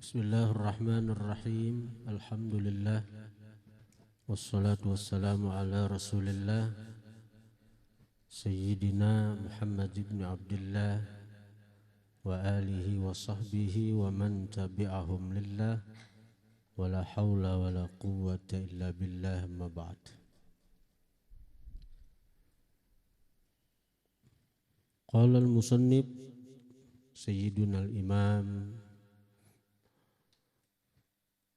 Bismillahirrahmanirrahim. Alhamdulillah. Wassalatu wassalamu ala rasulillah Sayyidina Muhammad ibn Abdullah wa alihi wa sahbihi wa man tabi'ahum lillah wa la hawla wa la quwwata illa billah amma ba'd. Qala al-musannif Sayyiduna al-imam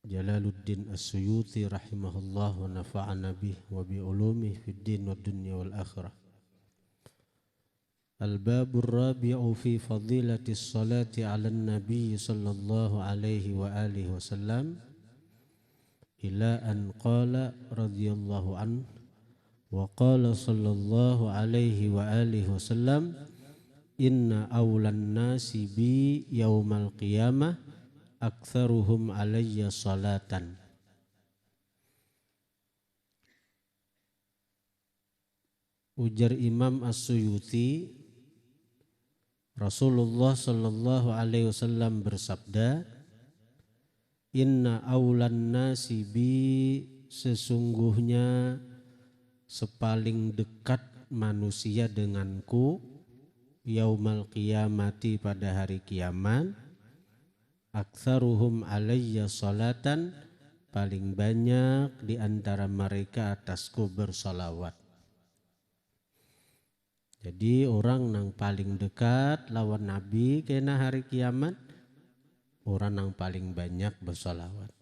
Jalaluddin As-Suyuti rahimahullah wa nafa'ana bih wa bi ulumih fid din wa dunya wal akhirah. Al-babur rabi'u fi fadilatis salati 'alan nabiy sallallahu alaihi wa alihi wasallam ila an qala radhiyallahu an wa qala sallallahu alaihi wa alihi wasallam inna awlan nasi bi yaumal qiyamah aktsaruhum alayya salatan. Ujar Imam As-Suyuti, Rasulullah sallallahu alaihi wasallam bersabda, inna awlan nasi bi, sesungguhnya sepaling dekat manusia denganku yaumal qiyamati, pada hari kiamat, aktsaruhum alayya salatan, paling banyak di antara mereka atasku bersalawat. Jadi orang yang paling dekat lawan Nabi kena hari kiamat, orang yang paling banyak bersalawat.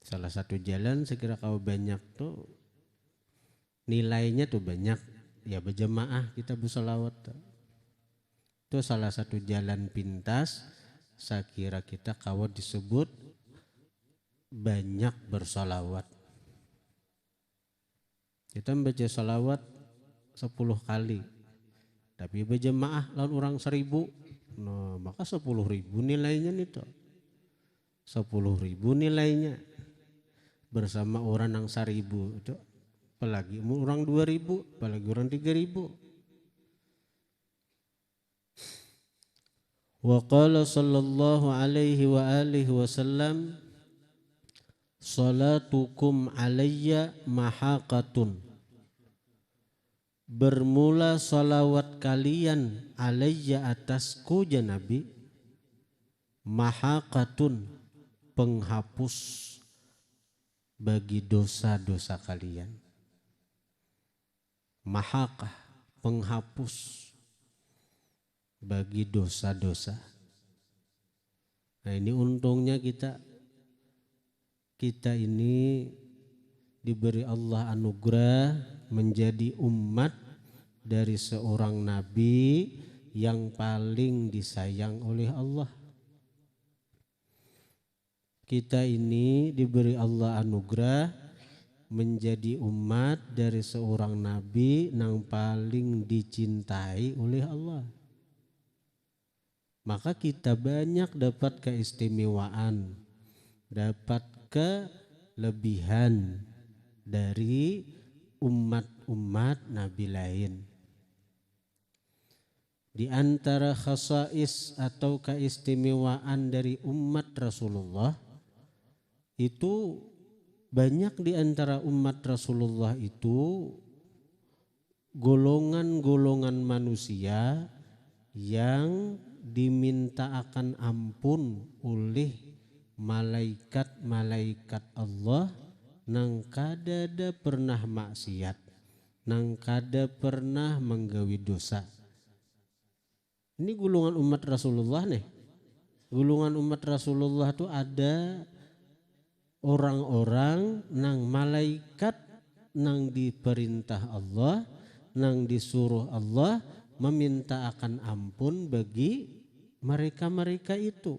Salah satu jalan sekira kau banyak tuh nilainya tuh banyak, ya berjemaah kita bersalawat tuh. Itu salah satu jalan pintas, saya kira kita kawat disebut banyak bersalawat. Kita membaca salawat 10 kali, tapi berjemaah lawan orang 1000, nah maka 10.000 nilainya nih tuh. 10.000 nilainya bersama orang yang 1000 itu, apalagi orang 2000, apalagi orang 3000. Wa qala sallallahu alaihi wa alihi wasallam salatukum alayya mahaqatun, bermula salawat kalian alayya atasku ya Nabi, mahaqatun, penghapus bagi dosa-dosa kalian. Mahaqah, penghapus bagi dosa-dosa. Nah ini untungnya kita ini diberi Allah anugerah menjadi umat dari seorang nabi yang paling disayang oleh Allah. Kita ini diberi Allah anugerah menjadi umat dari seorang nabi yang paling dicintai oleh Allah. Maka kita banyak dapat keistimewaan, dapat kelebihan dari umat-umat Nabi lain. Di antara khasais atau keistimewaan dari umat Rasulullah itu, banyak di antara umat Rasulullah itu golongan-golongan manusia yang diminta akan ampun oleh malaikat-malaikat Allah nang kadada pernah maksiat, nang kada pernah menggawi dosa. Ini golongan umat Rasulullah nih. Golongan umat Rasulullah itu ada orang-orang nang malaikat nang diperintah Allah, nang disuruh Allah meminta akan ampun bagi mereka-mereka itu.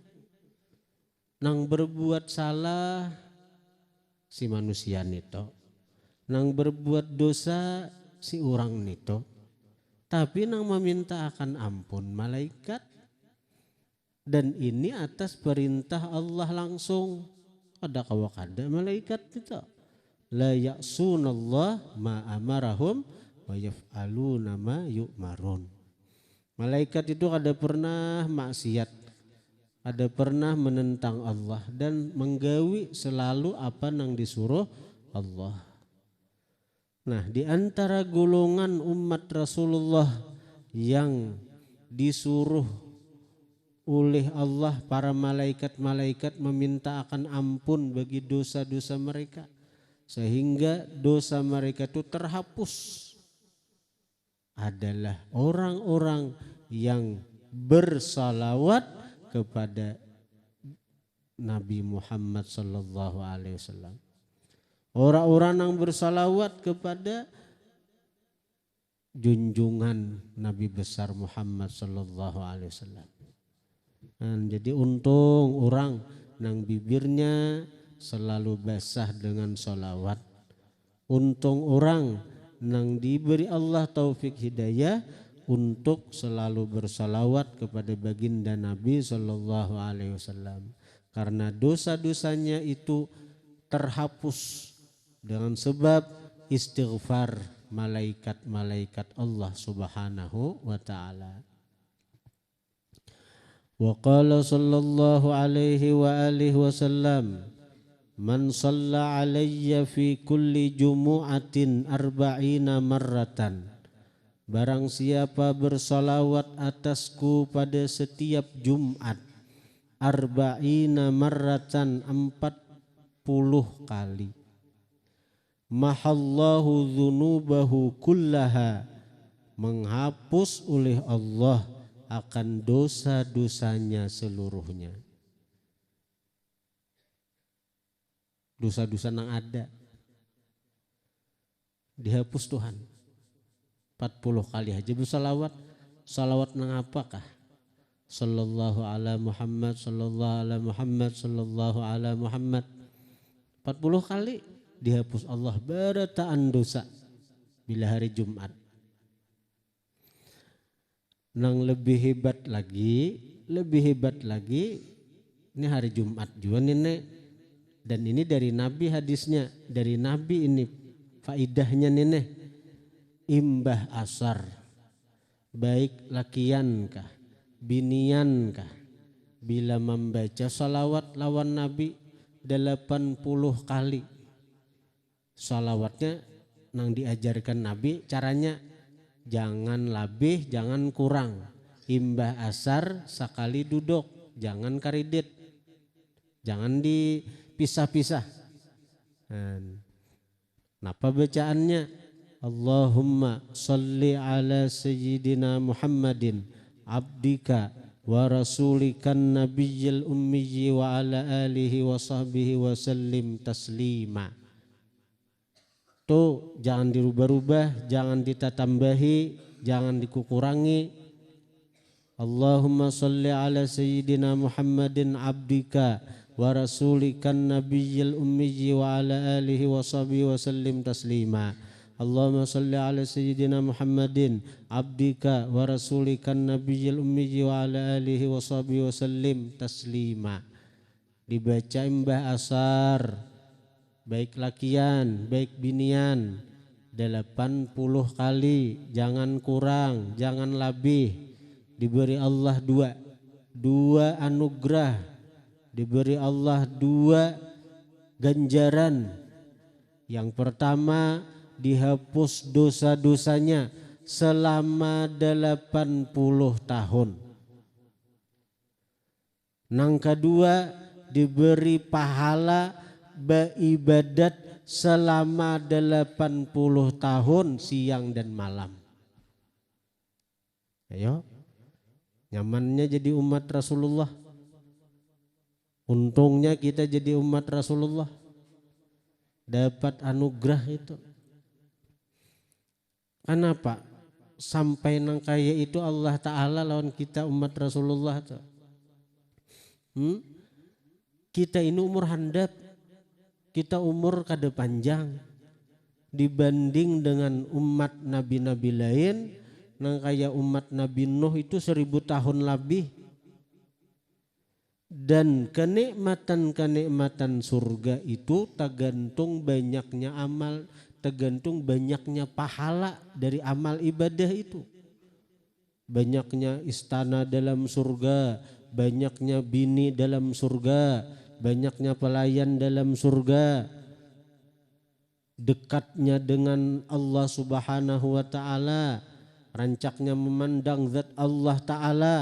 Nang berbuat salah si manusia nito, nang berbuat dosa si orang nito, tapi nang meminta akan ampun malaikat. Dan ini atas perintah Allah langsung. Ada kawakada malaikat itu. La ya'sunallah ma amarahum wa yaf'aluna ma yu'marun. Malaikat itu ada pernah maksiat, ada pernah menentang Allah dan menggawi selalu apa nang disuruh Allah. Nah, di antara golongan umat Rasulullah yang disuruh oleh Allah para malaikat-malaikat meminta akan ampun bagi dosa-dosa mereka sehingga dosa mereka itu terhapus adalah orang-orang yang bersalawat kepada Nabi Muhammad sallallahu alaihi wasallam. Orang-orang yang bersalawat kepada junjungan Nabi besar Muhammad sallallahu alaihi wasallam. Jadi untung orang nang bibirnya selalu basah dengan sholawat. Untung orang nang diberi Allah taufik hidayah untuk selalu bersalawat kepada baginda Nabi sallallahu alaihi wasallam. Karena dosa-dosanya itu terhapus dengan sebab istighfar malaikat-malaikat Allah subhanahu wa ta'ala. Wa qala sallallahu alaihi wa alihi wasallam, man shalla alayya fi kulli jumu'atin arba'ina marratan, barang siapa bersalawat atasku pada setiap Jumat arba'ina marratan 40 kali, mahallahu dzunubahu kullaha, menghapus oleh Allah akan dosa-dosanya seluruhnya. Dosa-dosa yang ada dihapus Tuhan. 40 kali aja bersalawat. Salawat nang apakah? Sallallahu ala Muhammad, sallallahu ala Muhammad, sallallahu ala Muhammad. 40 kali dihapus Allah barataan dosa bila hari Jumat. Nang lebih hebat lagi ini hari Jumat juga nih, dan ini dari Nabi hadisnya, dari Nabi ini faidahnya nih, imbah asar baik lakian kah binian kah bila membaca salawat lawan Nabi 80 kali. Salawatnya nang diajarkan Nabi caranya jangan labih, jangan kurang. Imbah asar sekali duduk, jangan karidit, jangan dipisah-pisah. Napa bacaannya? Allahumma salli ala sayyidina Muhammadin abdika wa rasulikan nabiyyil ummiyyi wa ala alihi wa sahbihi wa sallim taslima. Tuh jangan dirubah-rubah, jangan ditatambahi, jangan dikukurangi. Allahumma salli ala sayyidina Muhammadin abdika wa rasulikan nabiyyil ummiyyi wa ala alihi wa sahbihi wa sallim taslima. Allahumma salli ala sayyidina Muhammadin abdika wa rasulikan nabiyyil ummiyyi wa ala alihi wa sahbihi wa sallim taslima. Dibaca imbah asar baik lakian, baik binian 80 kali, jangan kurang, jangan lebih. Diberi Allah dua anugerah, diberi Allah 2 ganjaran. Yang pertama dihapus dosa-dosanya selama 80 tahun. Yang kedua diberi pahala beribadat selama 80 tahun siang dan malam. Ayo, nyamannya jadi umat Rasulullah. Untungnya kita jadi umat Rasulullah, dapat anugerah itu. Kenapa? Sampai nang kaya itu Allah Ta'ala lawan kita umat Rasulullah tuh. Kita ini umur handap, kita umur kada panjang dibanding dengan umat nabi-nabi lain. Nang kaya umat Nabi Nuh itu 1000 tahun lebih. Dan kenikmatan-kenikmatan surga itu tergantung banyaknya amal, tergantung banyaknya pahala dari amal ibadah itu. banyaknya istana dalam surga, banyaknya bini dalam surga, banyaknya pelayan dalam surga, dekatnya dengan Allah Subhanahu wa ta'ala, rancaknya memandang zat Allah ta'ala.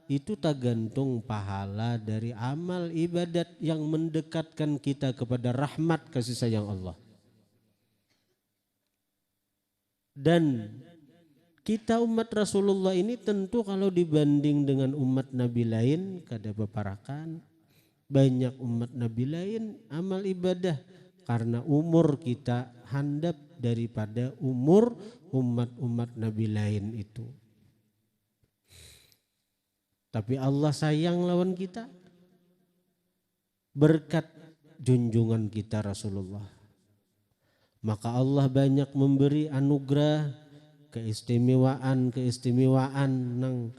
Itu tergantung pahala dari amal ibadat yang mendekatkan kita kepada rahmat kasih sayang Allah. Dan kita umat Rasulullah ini tentu kalau dibanding dengan umat Nabi lain kada beparakan. Banyak umat Nabi lain amal ibadah karena umur kita handap daripada umur umat-umat Nabi lain itu. Tapi Allah sayang lawan kita berkat junjungan kita Rasulullah. Maka Allah banyak memberi anugerah, keistimewaan yang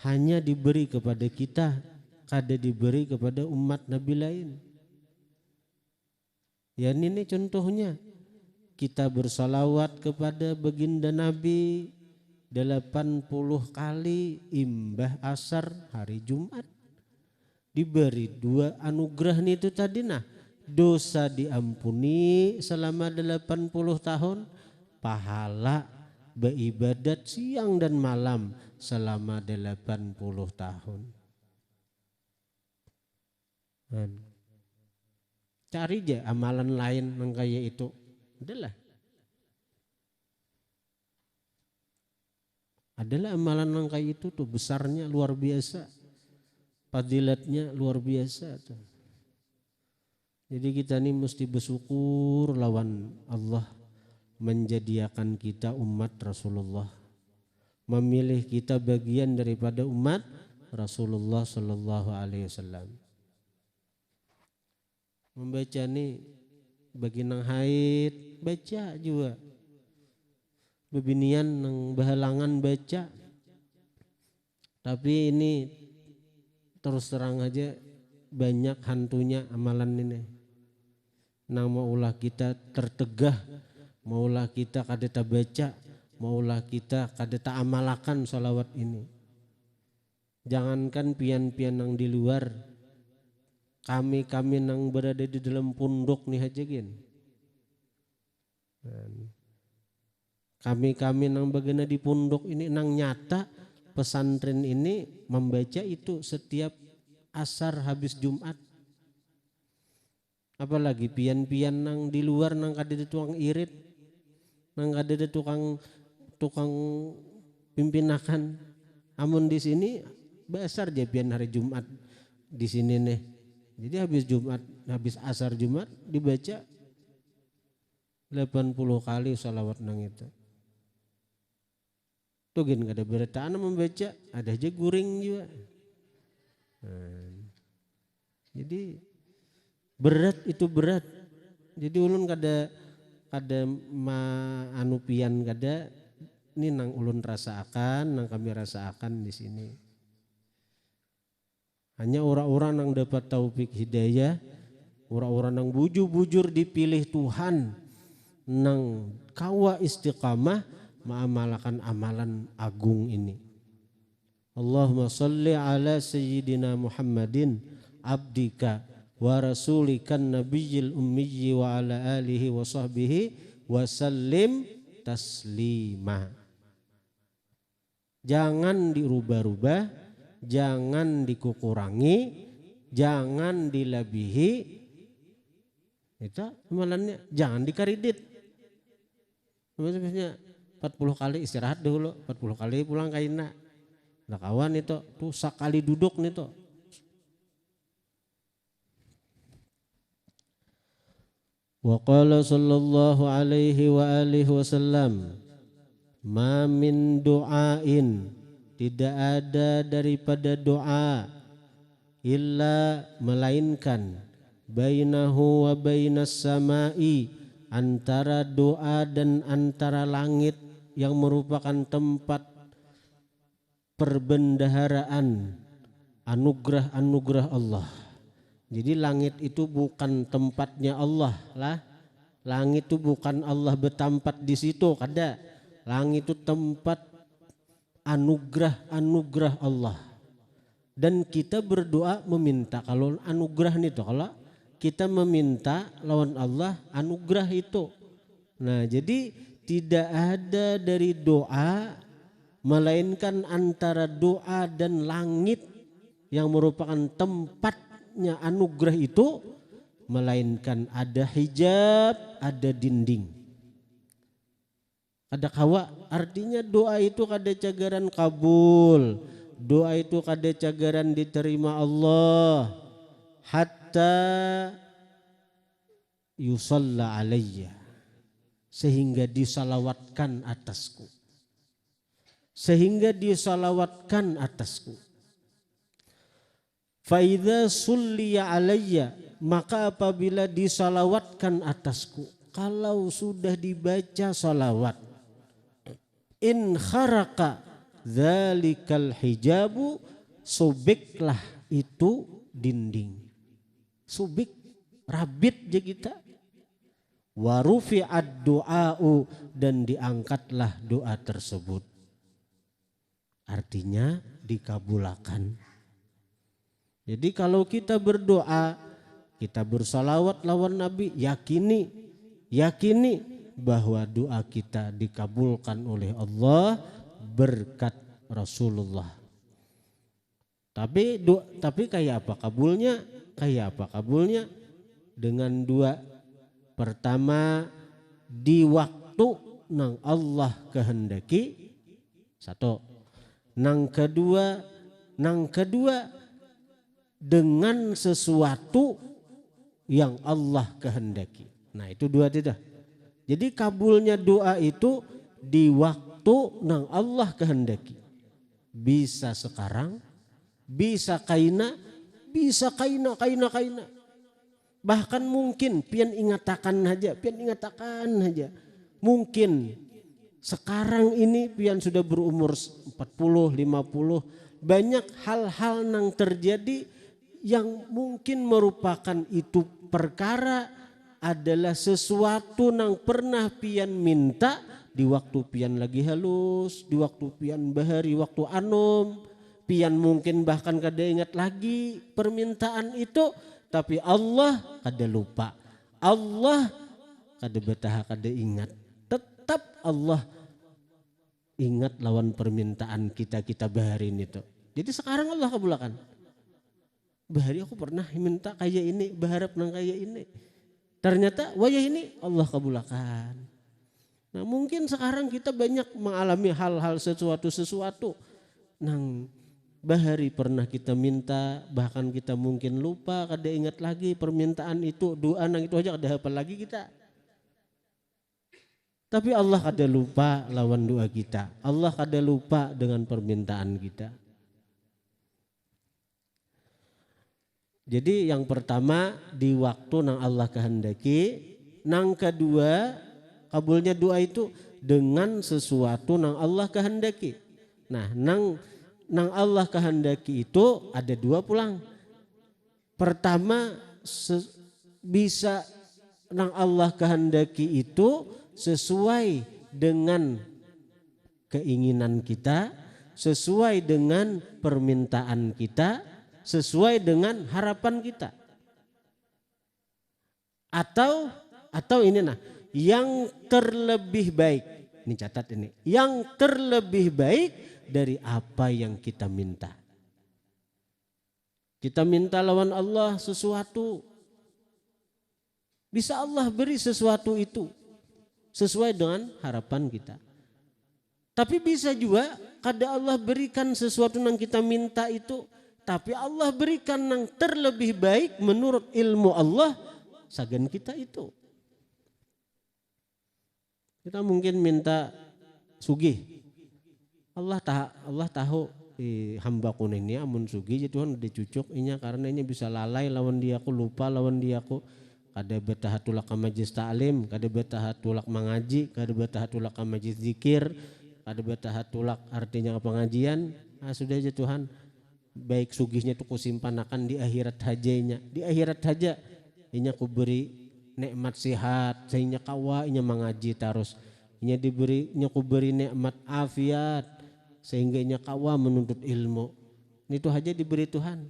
hanya diberi kepada kita, kada diberi kepada umat Nabi lain. Ya ini contohnya, kita bersalawat kepada baginda Nabi 80 kali imbah asar hari Jumat. Diberi 2 anugerah itu tadi, nah dosa diampuni selama 80 tahun, pahala beribadat siang dan malam selama 80 tahun. Cari aja amalan lain yang kayak itu. Adalah amalan yang kayak itu tuh besarnya luar biasa, fadilatnya luar biasa tuh. Jadi kita ini mesti bersyukur lawan Allah menjadikan kita umat Rasulullah, memilih kita bagian daripada umat Rasulullah Sallallahu Alaihi Wasallam. Membaca nih bagi nang haid baca juga, bebinian nang bahalangan baca. Tapi ini terus terang aja banyak hantunya amalan ini. Nang maulah kita tertegah, maulah kita kada baca, maulah kita kada amalakan salawat ini. Jangankan pian-pian nang di luar, kami nang berada di dalam pondok nih aja gin. Kami nang bagana di pondok ini nang nyata pesantren ini membaca itu setiap asar habis Jumat. Apalagi pian-pian nang di luar nang kada ada tukang irit, nang kada ada tukang pimpinakan. Amun di sini basar je pian hari Jumat di sini nih. Jadi habis Jumat, habis asar Jumat dibaca 80 kali salawat nang itu. Tuh gin kada beretaan membaca, ada aja guring juga. Jadi berat itu berat. Jadi ulun kada anupian kada, ini nang ulun rasakan, nang kami rasakan di sini. Hanya orang-orang yang dapat taufik hidayah, orang-orang yang bujur-bujur dipilih Tuhan, nang kawa istiqamah mengamalkan amalan agung ini. Allahumma salli ala sayyidina Muhammadin abdika wa rasulikan nabiyil ummiyyi wa ala alihi wa sahbihi wa sallim taslima. Jangan dirubah-rubah, jangan dikurangi, jangan dilebihi. Itu amalannya, jangan dikaridit. Maksudnya 40 kali istirahat dulu, 40 kali pulang kaina. Nah kawan itu tuh sekali duduk nih tuh. Wa qala sallallahu alaihi wa alihi wasallam, ma min du'ain, tidak ada daripada doa illa melainkan bainahu wa bainas samai, antara doa dan antara langit yang merupakan tempat perbendaharaan anugerah-anugerah Allah. Jadi langit itu bukan tempatnya Allah lah. Langit itu bukan Allah bertempat di situ, kada. Langit itu tempat anugerah Allah. Dan kita berdoa meminta, kalau anugerah itu, kalau kita meminta lawan Allah anugerah itu. Nah jadi tidak ada dari doa melainkan antara doa dan langit yang merupakan tempatnya anugerah itu, melainkan ada hijab, ada dinding. Ada kawa, artinya doa itu kada cagaran kabul, doa itu kada cagaran diterima Allah hatta yusalla alayya, sehingga disalawatkan atasku. Sehingga disalawatkan atasku. Faidha sulliya alayya, maka apabila disalawatkan atasku, kalau sudah dibaca salawat, in kharaka dzalikal hijabu, sobeklah itu dinding. Sobek, rabit je kita. Wa rufi'ad du'a'u, dan diangkatlah doa tersebut. Artinya dikabulkan. Jadi kalau kita berdoa, kita bersalawat lawan Nabi, yakini bahwa doa kita dikabulkan oleh Allah berkat Rasulullah. Tapi kayak apa kabulnya? Dengan dua. Pertama, di waktu nang Allah kehendaki. Satu. Nang kedua dengan sesuatu yang Allah kehendaki. Nah itu dua tidak. Jadi kabulnya doa itu di waktu nang Allah kehendaki. Bisa sekarang, bisa kaina. Bahkan mungkin pian ingatakan aja. Mungkin sekarang ini pian sudah berumur 40, 50. Banyak hal-hal yang terjadi yang mungkin merupakan itu perkara adalah sesuatu yang pernah pian minta di waktu pian lagi halus, di waktu pian bahari, waktu anom. Pian mungkin bahkan kada ingat lagi permintaan itu, tapi Allah kada lupa. Allah kada betah kada ingat. Tetap Allah ingat lawan permintaan kita baharin itu. Jadi sekarang Allah kabulkan. Bahari aku pernah minta kayak ini, berharap nang kayak ini. Ternyata wayah ini Allah kabulkan. Nah mungkin sekarang kita banyak mengalami hal-hal sesuatu nang bahari pernah kita minta, bahkan kita mungkin lupa, kada ingat lagi permintaan itu, doa nang itu aja kada hafal lagi kita. Tapi Allah kada lupa lawan doa kita. Allah kada lupa dengan permintaan kita. Jadi yang pertama di waktu nang Allah kehendaki. Nang kedua kabulnya doa itu dengan sesuatu nang Allah kehendaki. Nah nang Allah kehendaki itu ada dua pulang. Pertama bisa nang Allah kehendaki itu sesuai dengan keinginan kita, sesuai dengan permintaan kita, sesuai dengan harapan kita. Atau ini yang terlebih baik. Ini catat ini. Yang terlebih baik dari apa yang kita minta. Kita minta lawan Allah sesuatu. Bisa Allah beri sesuatu itu sesuai dengan harapan kita. Tapi bisa juga kada Allah berikan sesuatu yang kita minta itu, tapi Allah berikan yang terlebih baik menurut ilmu Allah sagan kita itu. Kita mungkin minta sugih. Allah tahu hamba kun ini amun sugih jadi Tuhan udah cucuk inya karena ini bisa lalai lawan dia aku, lupa lawan dia aku. Kada betah tulak ka majlis ta'lim, kada betah tulak mengaji, kada betah tulak ka majlis zikir, kada betah tulak artinya ke pengajian. Nah, sudah aja Tuhan, baik sugihnya tuh kusimpanakan di akhirat hajanya. Di akhirat haja inya ku beri nikmat sehat, sehingga kawa inya mengaji terus. Inya ku beri nikmat afiat, sehingga inya kawa menuntut ilmu. Itu aja diberi Tuhan.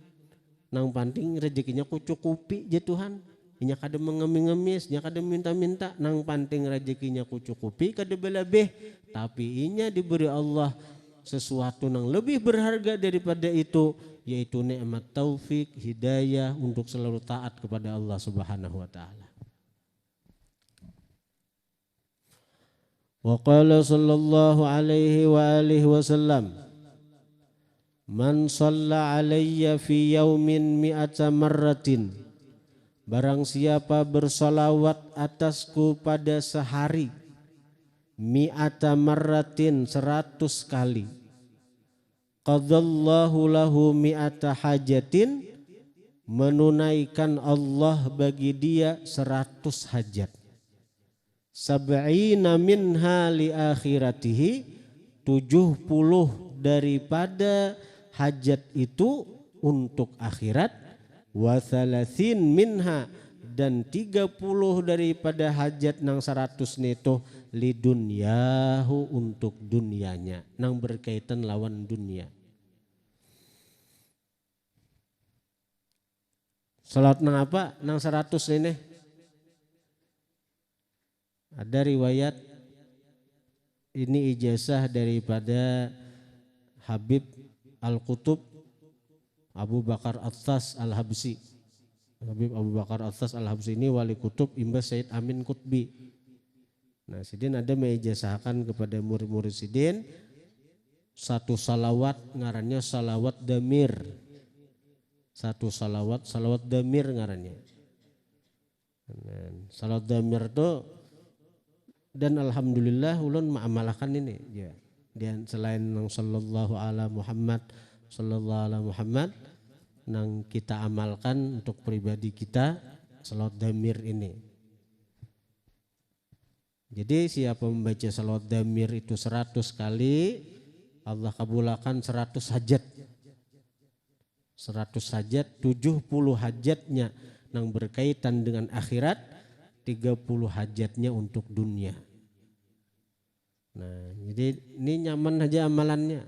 Nang penting rezekinya kucukupi je Tuhan. Inya kada mengemis-ngemis, inya kada minta-minta, nang penting rezekinya kucukupi kada belebih. Tapi inya diberi Allah sesuatu yang lebih berharga daripada itu, yaitu nikmat taufik, hidayah untuk selalu taat kepada Allah Subhanahu wa taala. Wa qala sallallahu alaihi wa alihi wasallam, man shalla alayya fi yaumin mi'ata marratin, barang siapa bersolawat atasku pada sehari mi'ata marratin 100 kali, qadallahu lahu mi'ata hajatin, menunaikan Allah bagi dia 100 hajat, sab'ina minha li akhiratihi, 70 daripada hajat itu untuk akhirat, wa thalathin minha, dan 30 daripada hajat nang 100 neto li dunyahu, untuk dunianya, nang berkaitan lawan dunia. Salat nang apa? Nang 100 ini. Ada riwayat ini ijazah daripada Habib Al-Qutub Abu Bakar Athas Al-Habsi. Habib Abu Bakar Athas Al-Habsi ini wali kutub Imbas Said Amin Qutbi. Nah, Sidin ada mengijazahkan kepada murid-murid Sidin satu salawat ngarannya salawat damir. Satu salawat damir ngarannya. Salawat damir itu, dan alhamdulillah ulun mengamalkan ini ya. Dan selain nang sallallahu ala Muhammad nang kita amalkan untuk pribadi kita salawat damir ini. Jadi siapa membaca salawat damir itu 100 kali, Allah kabulkan 100 hajat. 100 hajat, 70 hajatnya nang berkaitan dengan akhirat, 30 hajatnya untuk dunia. Nah, jadi ini nyaman aja amalannya.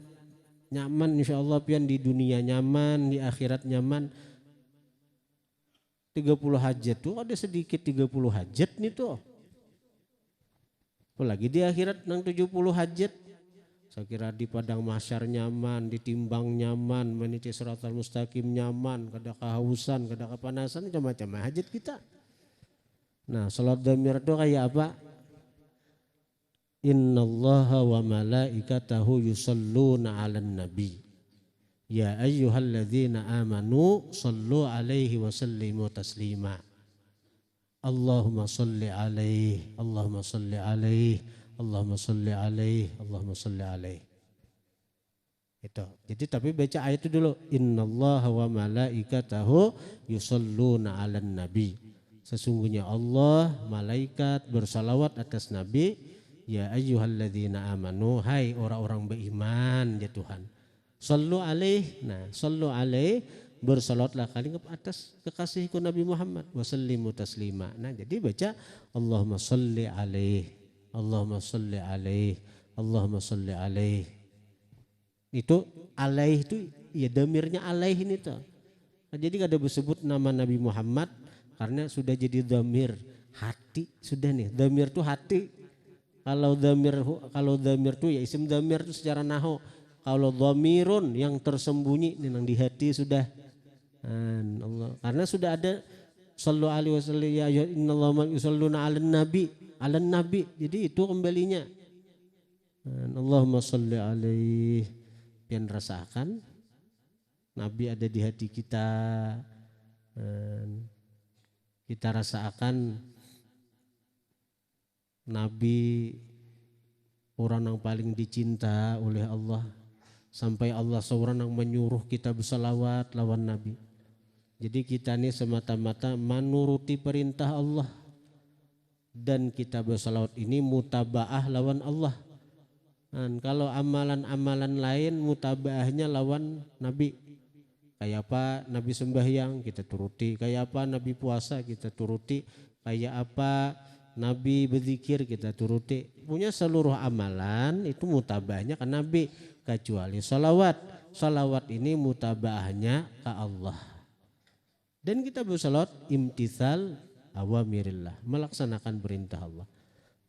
Nyaman insyaallah pian, di dunia nyaman, di akhirat nyaman. 30 hajat tuh ada sedikit 30 hajat nih tuh. Apalagi di akhirat nang 70 hajat. Saya kira di padang mahsyar nyaman, ditimbang nyaman, meniti siratal mustaqim nyaman, kada kehausan, kada kepanasan, macam-macam hajat kita. Nah, salat damir itu kayak apa? Innallaha wa malaikatahu yusalluna 'alan nabi. Ya ayyuhalladzina amanu sallu 'alaihi wa sallimu taslima. Allahumma salli 'alaihi, Allahumma salli 'alaihi, Allahumma salli 'alaihi, Allahumma salli 'alaihi. Itu. Jadi tapi baca ayat itu dulu. Innallaha wa malaikatahu yusalluna 'alan nabi. Sesungguhnya Allah, malaikat bersalawat atas nabi. Ya ayyuhalladzina amanu, hai orang-orang beriman ya Tuhan. Sallu alaih, nah sallu alaih, bersalawatlah kalian ke atas kekasihku Nabi Muhammad, wasallimu taslima. Nah jadi baca Allahumma salli alaih, Allahumma salli alaih, Allahumma salli alaih. Itu alaih itu ya damirnya alaih ini tuh. Nah, jadi kada disebut nama Nabi Muhammad karena sudah jadi damir hati, sudah nih damir tuh hati. Kalau damir tuh ya isim damir itu secara nahu. Kalau dhamirun yang tersembunyi yang di hati sudah. Allah. Karena sudah ada sallu alaihi wasallam ya innallaha yusalluna 'alan nabi. Jadi itu kembalinya. Allahumma shalli alaihi. Pian rasakan nabi ada di hati kita. Kita rasakan Nabi orang yang paling dicinta oleh Allah, sampai Allah seorang yang menyuruh kita bersalawat lawan Nabi. Jadi kita ini semata-mata menuruti perintah Allah, dan kita bersalawat ini mutabaah lawan Allah. Dan kalau amalan-amalan lain mutabaahnya lawan Nabi. Kayak apa Nabi sembahyang kita turuti, kayak apa Nabi puasa kita turuti, kayak apa Nabi berzikir kita turuti. Punya seluruh amalan itu mutabahnya kan Nabi. kecuali salawat. Salawat ini mutabaahnya ke Allah. Dan kita bersalawat imtithal awamirillah, melaksanakan perintah Allah.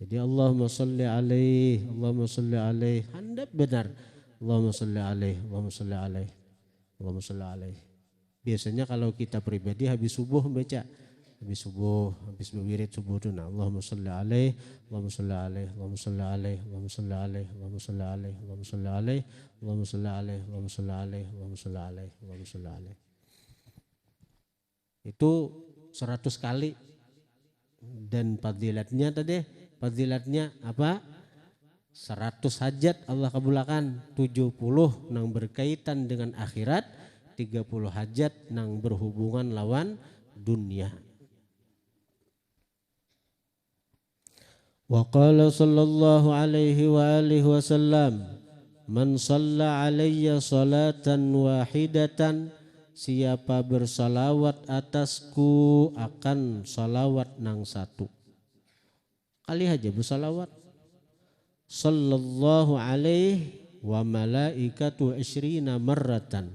Jadi Allahumma salli alaih, Allahumma salli alaih, handap benar. Allahumma salli alaih, Allahumma salli alaih, Allahumma salli alaih. Biasanya kalau kita pribadi habis subuh baca, habis subuh, habis berwirid subuh itu, nah Allahumma salli alaih, Allahumma salli alaih, Allahumma salli alaih, Allahumma salli alaih, Allahumma salli alaih, Allahumma salli alaih, Allahumma salli alaih, Allahumma salli alaih, Allahumma salli alaih, Allahumma salli alaih. Itu 100 kali. Dan fadilatnya apa? 100 hajat Allah kabulkan, 70 nang berkaitan dengan akhirat, 30 hajat nang berhubungan lawan dunia. Wa qala sallallahu alaihi wa alihi wasallam, man shalla alayya salatan wahidatan, siapa bersalawat atasku akan salawat nang satu kali aja bersalawat, sallallahu alaihi wa malaikatu isyrina marratan,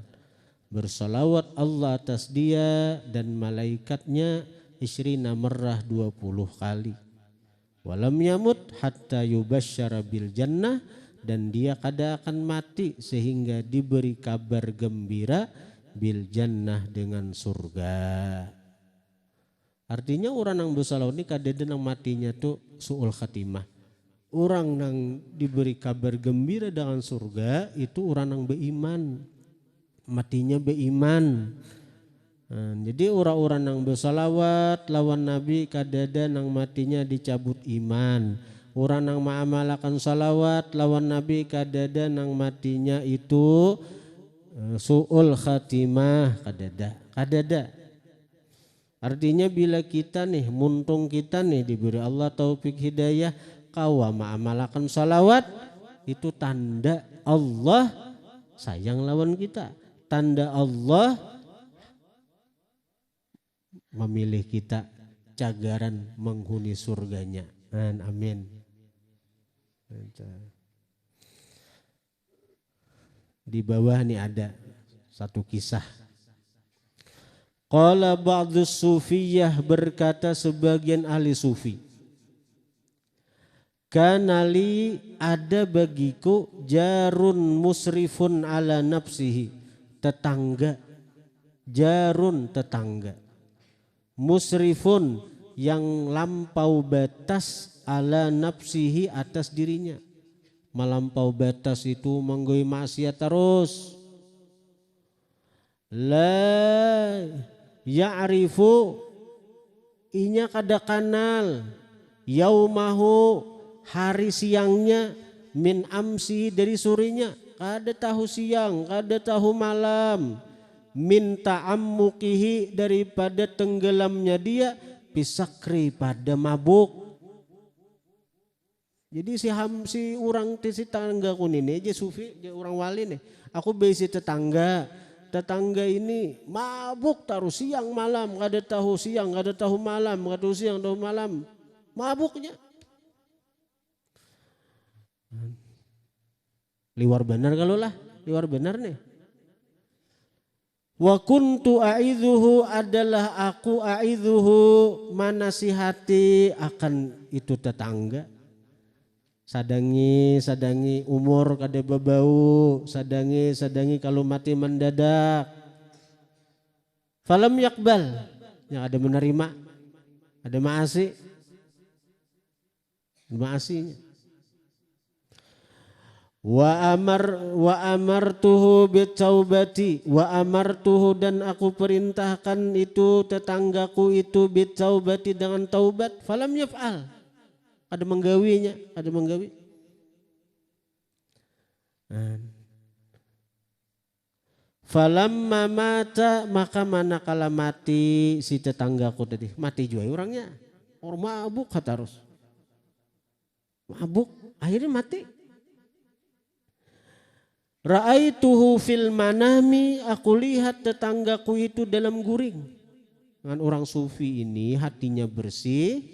bersalawat Allah atas dia dan malaikatnya isyrina marrah 20 kali. Walam yamut hatta yubasyara bil jannah, dan dia kada akan mati sehingga diberi kabar gembira bil jannah dengan surga. Artinya orang yang bersalawat ini kada nang matinya tuh su'ul khatimah. Orang yang diberi kabar gembira dengan surga itu orang yang beriman, matinya beriman. Nah, jadi orang-orang yang bersalawat lawan Nabi kadada nang matinya dicabut iman. Orang yang mengamalkan salawat lawan Nabi kadada nang matinya itu su'ul khatimah kadada. Artinya bila kita nih, muntung kita nih diberi Allah taufik hidayah, kawa mengamalkan salawat, itu tanda Allah sayang lawan kita. Tanda Allah memilih kita cagaran menghuni surganya. Amin. Di bawah ini ada satu kisah. Qala ba'dus sufiyah, berkata sebagian ahli sufi, kanali ada bagiku jarun musrifun ala nafsihi, tetangga, jarun tetangga, musrifun yang lampau batas ala nafsihi atas dirinya. Melampau batas itu menggoi maksiat terus. La ya'rifu, inya kada kanal, yaumahu, hari siangnya, min amsi, dari surinya, kada tahu siang, kada tahu malam, min ta'ammukihi, daripada tenggelamnya dia, pisakri, pada mabuk. Jadi si orang si tetangga ku ini aja sufi, aja orang wali nih, aku besi tetangga ini mabuk taruh siang malam, kada tahu siang, kada tahu malam, kada tahu siang, tahu malam, mabuknya. Liwar benar kalau lah, liwar benar nih. Wa kuntu a'idhuhu, adalah aku a'idhuhu manasihati akan itu tetangga. Sadangi umur kada babau, sadangi kalau mati mendadak. Falam yakbal, yang ada menerima, ada maasinya. Wa amartuhu bitaubati, wa amartuhu, dan aku perintahkan itu tetanggaku itu bitaubati, dengan taubat. Falam yaf'al, ada menggawinya, ada menggawi. Falamma mata, maka manakala mati si tetanggaku tadi, mati juga orangnya, orang mabuk harus, mabuk, akhirnya mati. Ra'aituhu fil manami, aku lihat tetanggaku itu dalam guring. Dengan orang sufi ini hatinya bersih.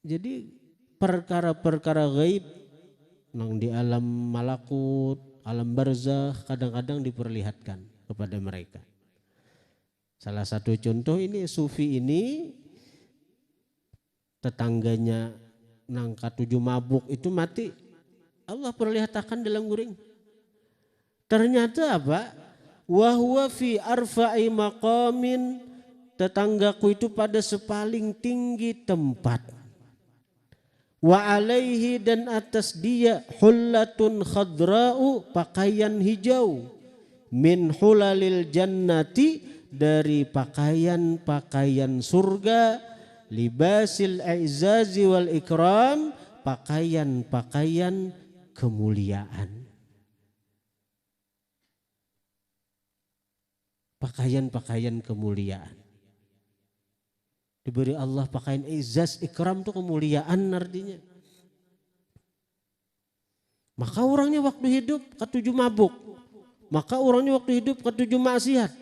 Jadi perkara-perkara gaib nang di alam malakut, alam barzakh kadang-kadang diperlihatkan kepada mereka. Salah satu contoh ini sufi ini tetangganya nang katujuh mabuk itu mati, Allah perlihatkan dalam guring. Ternyata apa? Wa huwa fi arfa'i maqamin, tetanggaku itu pada sepaling tinggi tempat. Wa alaihi, dan atas dia hullatun khadra'u, pakaian hijau, min hulalil jannati, dari pakaian-pakaian surga, libasil i'zazi wal ikram, pakaian-pakaian kemuliaan. Pakaian-pakaian kemuliaan. Diberi Allah pakaian izaz, ikram itu kemuliaan artinya. Maka orangnya waktu hidup ketujuh mabuk. Maka orangnya waktu hidup ketujuh maksiat.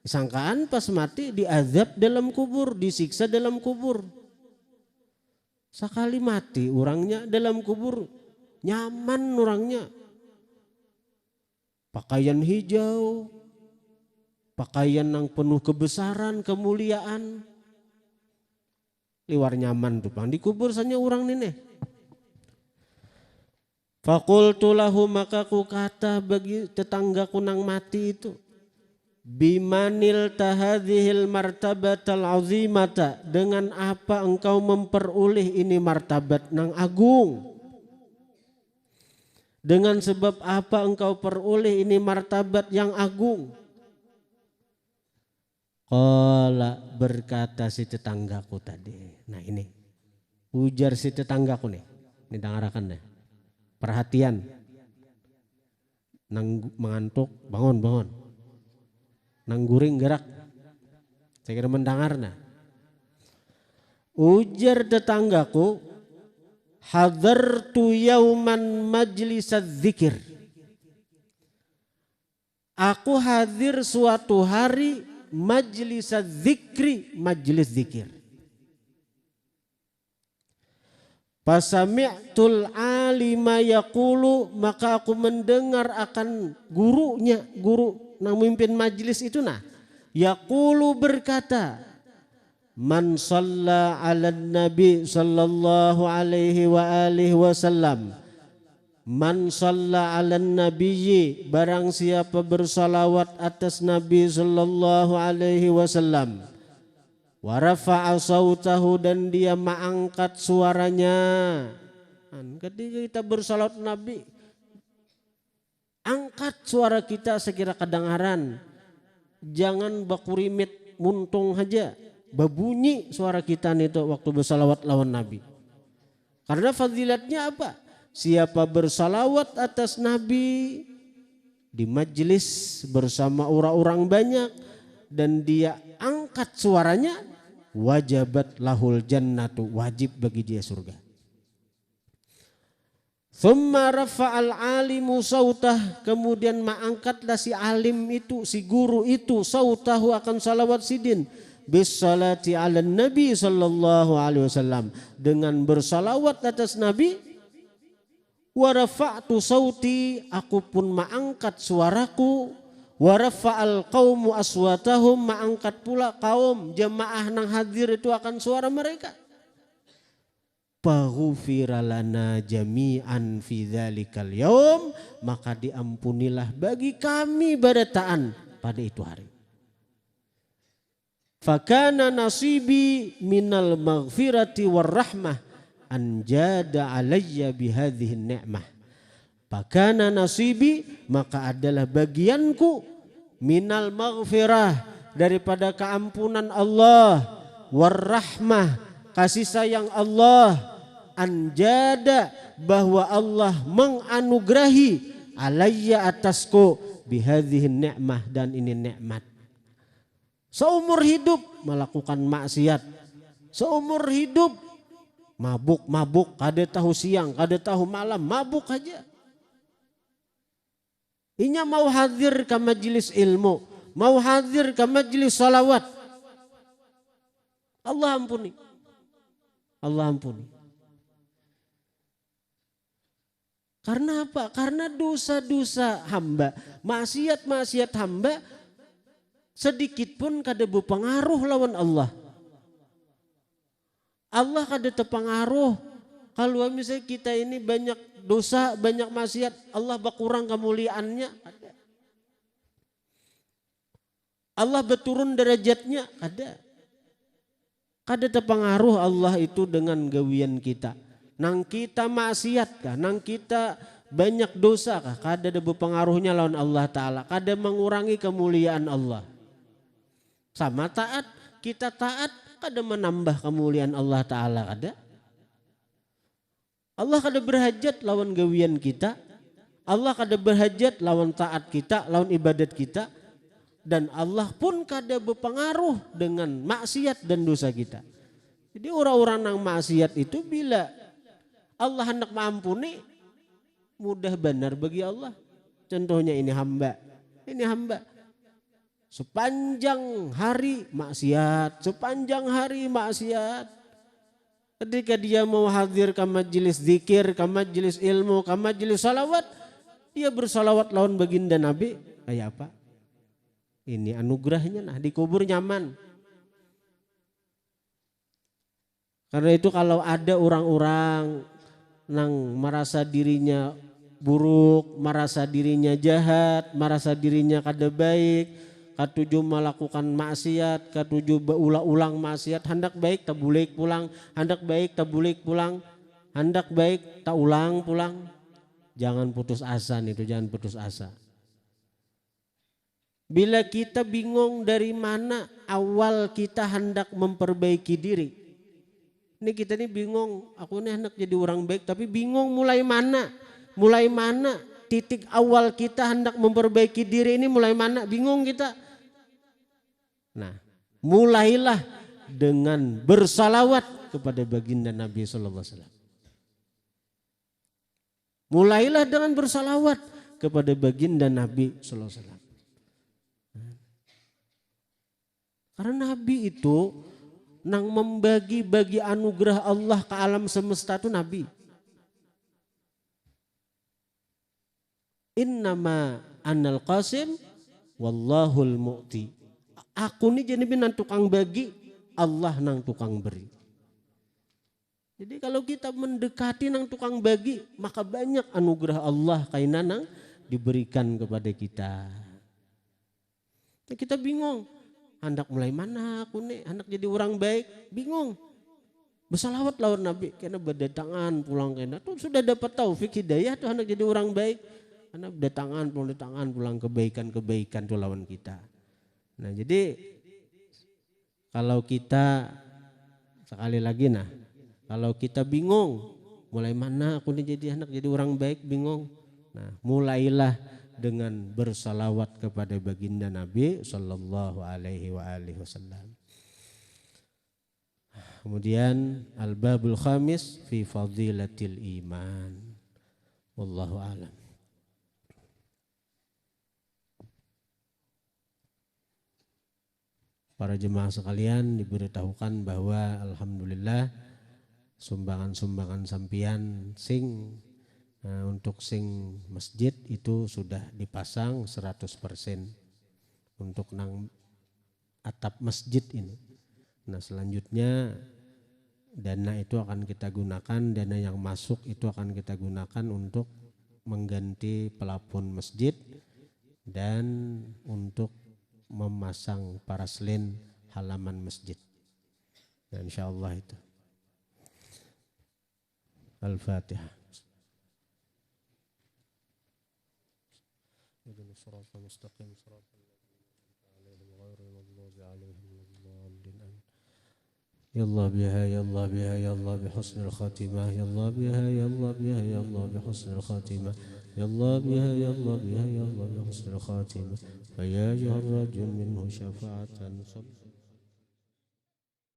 Sangkaan pas mati diazab dalam kubur, disiksa dalam kubur. Sekali mati orangnya dalam kubur, nyaman orangnya. Pakaian hijau, pakaian yang penuh kebesaran, kemuliaan. Liwar nyaman tuh bang, di kubur saja orang ini. Fakultu lahu, maka ku kata bagi tetanggaku nang mati itu, bimanil tahadhil martabatal azimata, dengan apa engkau memperoleh ini martabat nang agung? Dengan sebab apa engkau peroleh ini martabat yang agung? Qala, berkata si tetanggaku tadi. Nah ini ujar si tetanggaku nih, ini dengarkan deh, perhatian. Nang mengantuk, bangun. Nang guring gerak, saya kira mendengarna. Ujar tetanggaku, hadartu yauman majlisaz zikir. Aku hadir suatu hari majlisaz zikri, majlis zikir. Fasami'tul alima yaqulu, maka aku mendengar akan gurunya, guru nang mimpin majlis itu nah, yaqulu berkata, man shalla 'alan nabi sallallahu alaihi wa alihi wasallam, man shalla 'alan nabiyyi, barang siapa bersalawat atas nabi sallallahu alaihi wasallam, wa rafa'a sautahu, dan dia mengangkat suaranya. Ketika kita bersalawat nabi, angkat suara kita sekira kedengaran. Jangan bakurimit muntung aja, babunyi suara kita nih tuh waktu bersalawat lawan Nabi. Karena fadilatnya apa? Siapa bersalawat atas Nabi di majlis bersama orang-orang banyak dan dia angkat suaranya, wajabat lahul jannatu, wajib bagi dia surga. Thumma rafa'al alimu sautah, kemudian mengangkatlah si alim itu, si guru itu, sautahu, akan salawat sidin, bis salati ala nabi sallallahu alaihi wasallam, dengan bersalawat atas nabi. Wa rafa'tu sauti, aku pun mengangkat suaraku. Wa rafa'al qaumu aswatahum, mengangkat pula kaum jemaah nang hadir itu akan suara mereka. Faghufira lana jami'an fi dzalikal yaum, maka diampunilah bagi kami barataan pada itu hari. Fakana nasibi minal maghfirati war rahmah anjada alayya bihadhihi ni'mah. Fakana nasibi, maka adalah bagianku, minal maghfirah, daripada keampunan Allah, war rahmah, kasih sayang Allah, anjada, bahwa Allah menganugerahi, alayya, atasku, bihadhihi ni'mah, dan ini nikmat. Seumur hidup melakukan maksiat, seumur hidup mabuk, kada tahu siang, kada tahu malam, mabuk aja. Inya mau hadir ke majelis ilmu, mau hadir ke majelis salawat, Allah ampuni. Allah ampuni. Karena apa? Karena dosa-dosa hamba, maksiat-maksiat hamba sedikit pun kada berpengaruh lawan Allah. Allah kada terpengaruh kalau misalnya kita ini banyak dosa, banyak maksiat, Allah berkurang kemuliaannya. Allah berturun derajatnya, ada. Kada terpengaruh Allah itu dengan gawian kita. Nang kita maksiat kah, nang kita banyak dosa kah, kada ada berpengaruhnya lawan Allah Ta'ala. Kada mengurangi kemuliaan Allah. Sama taat, kita taat, kada menambah kemuliaan Allah Ta'ala, kada. Allah kada berhajat lawan gawian kita. Allah kada berhajat lawan taat kita, lawan ibadat kita. Dan Allah pun kada berpengaruh dengan maksiat dan dosa kita. Jadi orang-orang yang maksiat itu bila Allah hendak mengampuni, mudah benar bagi Allah. Contohnya ini hamba. Ini hamba. Sepanjang hari maksiat. Sepanjang hari maksiat. Ketika dia mau hadir ke majelis zikir, ke majelis ilmu, ke majelis salawat. Dia bersalawat lawan baginda Nabi. Kayak apa? Ini anugerahnya nah, dikubur nyaman. Karena itu kalau ada orang-orang yang merasa dirinya buruk, merasa dirinya jahat, merasa dirinya kada baik, katuju melakukan maksiat, katuju berulang-ulang maksiat, hendak baik tak boleh pulang, hendak baik tak boleh pulang, hendak baik tak ulang pulang. Jangan putus asa itu, jangan putus asa. Bila kita bingung dari mana awal kita hendak memperbaiki diri. Ini kita ini bingung, aku ini hendak jadi orang baik tapi bingung mulai mana. Mulai mana titik awal kita hendak memperbaiki diri ini mulai mana, bingung kita. Nah, mulailah dengan bersalawat kepada baginda Nabi sallallahu alaihi wasallam. Mulailah dengan bersalawat kepada baginda Nabi sallallahu alaihi wasallam. Karena Nabi itu nang membagi-bagi anugerah Allah ke alam semesta itu Nabi. Innama anal qasim wallahul mu'ti. Aku ni jadi nang tukang bagi, Allah nang tukang beri. Jadi kalau kita mendekati nang tukang bagi, maka banyak anugerah Allah kaina nang diberikan kepada kita. Kita bingung. Hendak mulai mana aku nih, hendak jadi orang baik, bingung. Bersalawat lawan Nabi, karena berdatangan pulang kena. Tuh sudah dapat taufik hidayah tuh hendak jadi orang baik. Karena berdatangan pulang kebaikan-kebaikan tuh lawan kita. Nah jadi kalau kita sekali lagi nah, kalau kita bingung, mulai mana aku nih jadi hendak jadi orang baik, bingung. Nah mulailah dengan bersalawat kepada baginda Nabi sallallahu alaihi wasallam. Kemudian al-babul khamis fi fadilatil iman. Wallahu a'lam. Para jemaah sekalian diberitahukan bahwa alhamdulillah sumbangan-sumbangan sampian untuk sing masjid itu sudah dipasang 100% untuk nang atap masjid ini. Nah selanjutnya dana itu akan kita gunakan, dana yang masuk itu akan kita gunakan untuk mengganti pelafon masjid dan untuk memasang paraslin halaman masjid. Nah, insyaallah itu. Al-Fatihah. اهدنا الصراط المستقيم صراط الذين أنعمت عليهم غير المغضوب عليهم ولا الضالين يا الله بها يا الله بها يا الله بحسن الخاتمة يا الله بها يا الله بها يا الله بحسن الخاتمة يا الله بها يا الله بها يا الله بحسن الخاتمة فيا أيها الرجل منه شفاعة